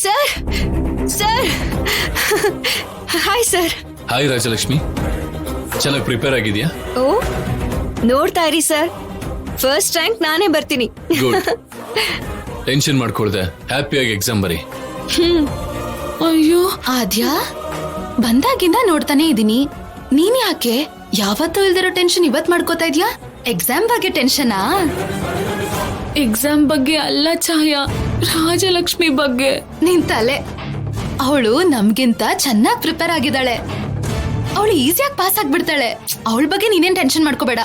Sir sir hi sir. Hi Rajalakshmi, ಚೆನ್ನಾಗಿ prepare ಆಗಿದ್ಯಾ? ಓ ನೋಡ್ತಾ ಇರಿ ಸರ್, ಫಸ್ಟ್ ರ್ಯಾಂಕ್ ನಾನೇ ಬರ್ತೀನಿ. ಗುಡ್. ಟೆನ್ಷನ್ ಮಾಡ್ಕೊಳ್ದೆ, ಹ್ಯಾಪಿಯಾಗಿ ಎಕ್ಸಾಮ್ ಬರಿ. ಅಯ್ಯೋ ಆದ್ಯಾ, ಬಂದಾಗಿಂದ ನೋಡ್ತಾನೆ ಇದೀನಿ. ನೀನ್ ಯಾಕೆ ಯಾವತ್ತೂ ಇಲ್ದಿರೋ ಟೆನ್ಷನ್ ಇವತ್ ಮಾಡ್ಕೋತಾ ಇದ್ಯಾ? ಎಕ್ಸಾಮ್ ಬಗ್ಗೆ ಟೆನ್ಷನಾ? ಎಕ್ಸಾಮ್ ಬಗ್ಗೆ ಅಲ್ಲ ಛಾಯಾ, ರಾಜಲಕ್ಷ್ಮಿ ಬಗ್ಗೆ. ನಿನ್ ತಲೆ. ಅವಳು ನಮ್ಗಿಂತ ಚೆನ್ನಾಗ್ ಪ್ರಿಪೇರ್ ಆಗಿದ್ದಾಳೆ. ಅವಳು ಈಸಿಯಾಗಿ ಪಾಸ್ ಆಗ್ಬಿಡ್ತಾಳೆ. ಅವಳ ಬಗ್ಗೆ ನೀನೇನ್ ಟೆನ್ಷನ್ ಮಾಡ್ಕೋಬೇಡ.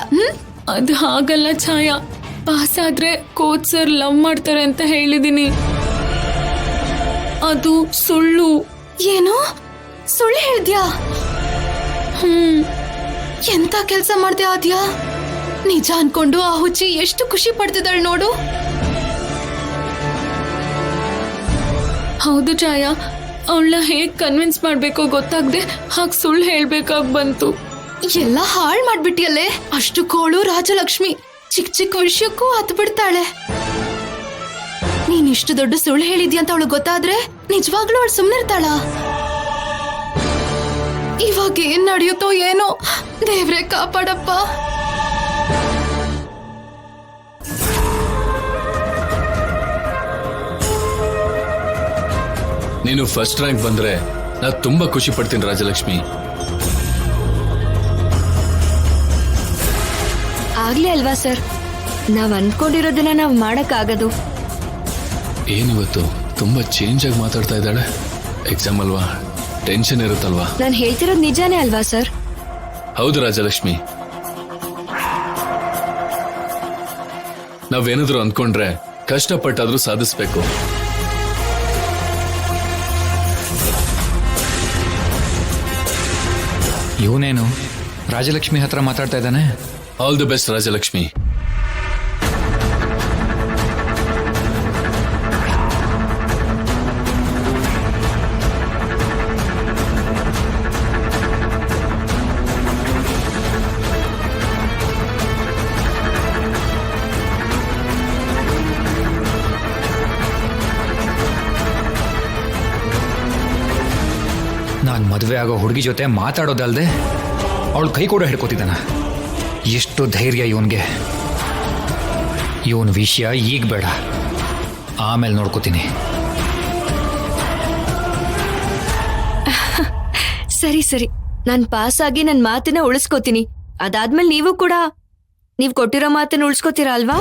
ಅದು ಹಾಗಲ್ಲ ಛಾಯಾ, ಪಾಸ್ ಆದ್ರೆ ಕೋಚ್ ಸರ್ ಲವ್ ಮಾಡ್ತಾರೆ ಅಂತ ಹೇಳಿದೀನಿ. ಅದು ಸುಳ್ಳು. ಏನು ಸುಳ್ಳು ಹೇಳ್ದ್ಯಾ? ಎಂತ ಕೆಲ್ಸ ಮಾಡ್ದೆ ಆದ್ಯಾ? ನಿಜ ಅನ್ಕೊಂಡು ಆ ಹುಚ್ಚಿ ಎಷ್ಟು ಖುಷಿ ಪಡ್ತಿದ್ದಾಳೆ ನೋಡು. ಹೌದು ಛಾಯಾ, ಅವಳನ್ನ ಹೇಗ್ ಕನ್ವಿನ್ಸ್ ಮಾಡ್ಬೇಕೋ ಗೊತ್ತಾಗ್ದೆ ಹಾಗೆ ಸುಳ್ಳು ಹೇಳ್ಬೇಕಾಗ್ ಬಂತು. ಎಲ್ಲ ಹಾಳ್ ಮಾಡ್ಬಿಟ್ಟಿಯಲ್ಲೇ. ಅಷ್ಟು ಕೋಳು ರಾಜಲಕ್ಷ್ಮಿ ಚಿಕ್ಕ ಚಿಕ್ಕ ವಿಷಯಕ್ಕೂ ಹತ್ತು ಬಿಡ್ತಾಳೆ. ನೀನ್ ಇಷ್ಟು ದೊಡ್ಡ ಸುಳ್ಳು ಹೇಳಿದ್ಯಾ ಅಂತ ಅವಳು ಗೊತ್ತಾದ್ರೆ ನಿಜವಾಗ್ಲೂ ಅವಳು ಸುಮ್ನಿರ್ತಾಳ? ಇವಾಗ ಏನ್ ನಡೆಯುತ್ತೋ ಏನೋ, ದೇವ್ರೆ ಕಾಪಾಡಪ್ಪ. ನೀನು ಫಸ್ಟ್ ರ್ಯಾಂಕ್ ಬಂದ್ರೆ ನಾ ತುಂಬಾ ಖುಷಿ ಪಡ್ತೀನಿ ರಾಜಲಕ್ಷ್ಮಿ. ಆಗ್ಲೇ ಅಲ್ವಾ ಸರ್, ನಾವ್ ಅನ್ಕೊಂಡಿರೋದನ್ನ ನಾವ್ ಮಾಡಕ್ ಆಗದು. ಏನಿವತ್ತು ತುಂಬಾ ಚೇಂಜ್ ಆಗಿ ಮಾತಾಡ್ತಾ ಇದ್ದಾಳೆ. ಎಕ್ಸಾಮ್ ಅಲ್ವಾ, ಟೆನ್ಷನ್ ಇರುತ್ತಲ್ವಾ? ನಾನ್ ಹೇಳ್ತಿರೋದು ನಿಜಾನೇ ಅಲ್ವಾ ಸರ್? ಹೌದು ರಾಜಲಕ್ಷ್ಮಿ, ನಾವೇನಾದ್ರೂ ಅಂದ್ಕೊಂಡ್ರೆ ಕಷ್ಟಪಟ್ಟಾದ್ರೂ ಸಾಧಿಸ್ಬೇಕು. ಇವನೇನು ರಾಜಲಕ್ಷ್ಮಿ ಹತ್ರ ಮಾತಾಡ್ತಾ ಇದ್ದಾನೆ? All the best Rajalakshmi. ನಾನು ಮದುವೆ ಆಗೋ ಹುಡುಗಿ ಜೊತೆ ಮಾತಾಡೋದಲ್ದೆ ಅವಳು ಕೈ ಕೂಡ ಹಿಡ್ಕೋತಿದ್ದಾನ. ಎಷ್ಟು ಧೈರ್ಯ ಇವನ್ಗೆ! ಇವನ್ ವಿಷಯ ಈಗ ಬೇಡ, ಆಮೇಲೆ ನೋಡ್ಕೋತೀನಿ. ಸರಿ ಸರಿ, ನಾನ್ ಪಾಸ್ ಆಗಿ ನನ್ ಮಾತನ್ನ ಉಳಿಸ್ಕೋತೀನಿ. ಅದಾದ್ಮೇಲೆ ನೀವು ಕೂಡ ನೀವ್ ಕೊಟ್ಟಿರೋ ಮಾತನ್ನ ಉಳಿಸ್ಕೋತೀರಾ ಅಲ್ವಾ?